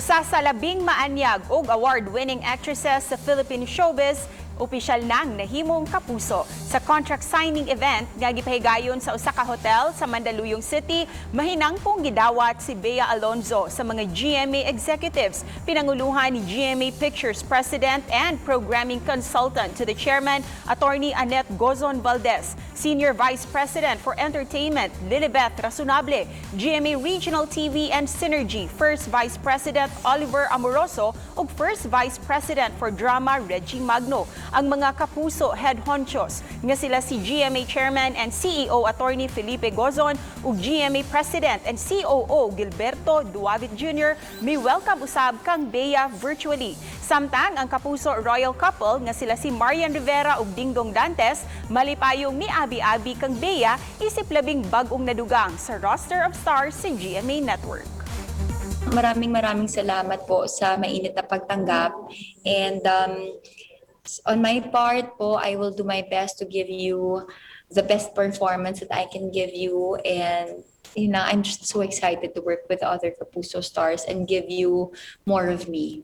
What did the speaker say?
Usa sa labing maanyag ug award-winning actresses sa Philippine showbiz, opisyal nang nahimong kapuso. Sa contract signing event nga gipahigayon sa usa ka hotel sa Mandaluyong City, mahinang pong gidawat si Bea Alonzo sa mga GMA executives, pinanguluhan ni GMA Pictures President and Programming Consultant to the Chairman, Attorney Annette Gozon Valdez, Senior Vice President for Entertainment, Lilibeth Rasunable, GMA Regional TV and Synergy, First Vice President Oliver Amoroso ug First Vice President for Drama Reggie Magno. Ang mga kapuso head honchos nga sila si GMA Chairman and CEO Attorney Felipe Gozon ug GMA President and COO Gilberto Duavit Jr. may welcome usab kang Bea virtually. Samtang ang kapuso royal couple nga sila si Marian Rivera ug Dingdong Dantes malipayong ni abi-abi kang Bea isip labing bag-ong nadugang sa roster of stars sa GMA Network. Maraming salamat po sa mainit na pagtanggap. And on my part po, I will do my best to give you the best performance that I can give you. And I'm just so excited to work with other Kapuso stars and give you more of me.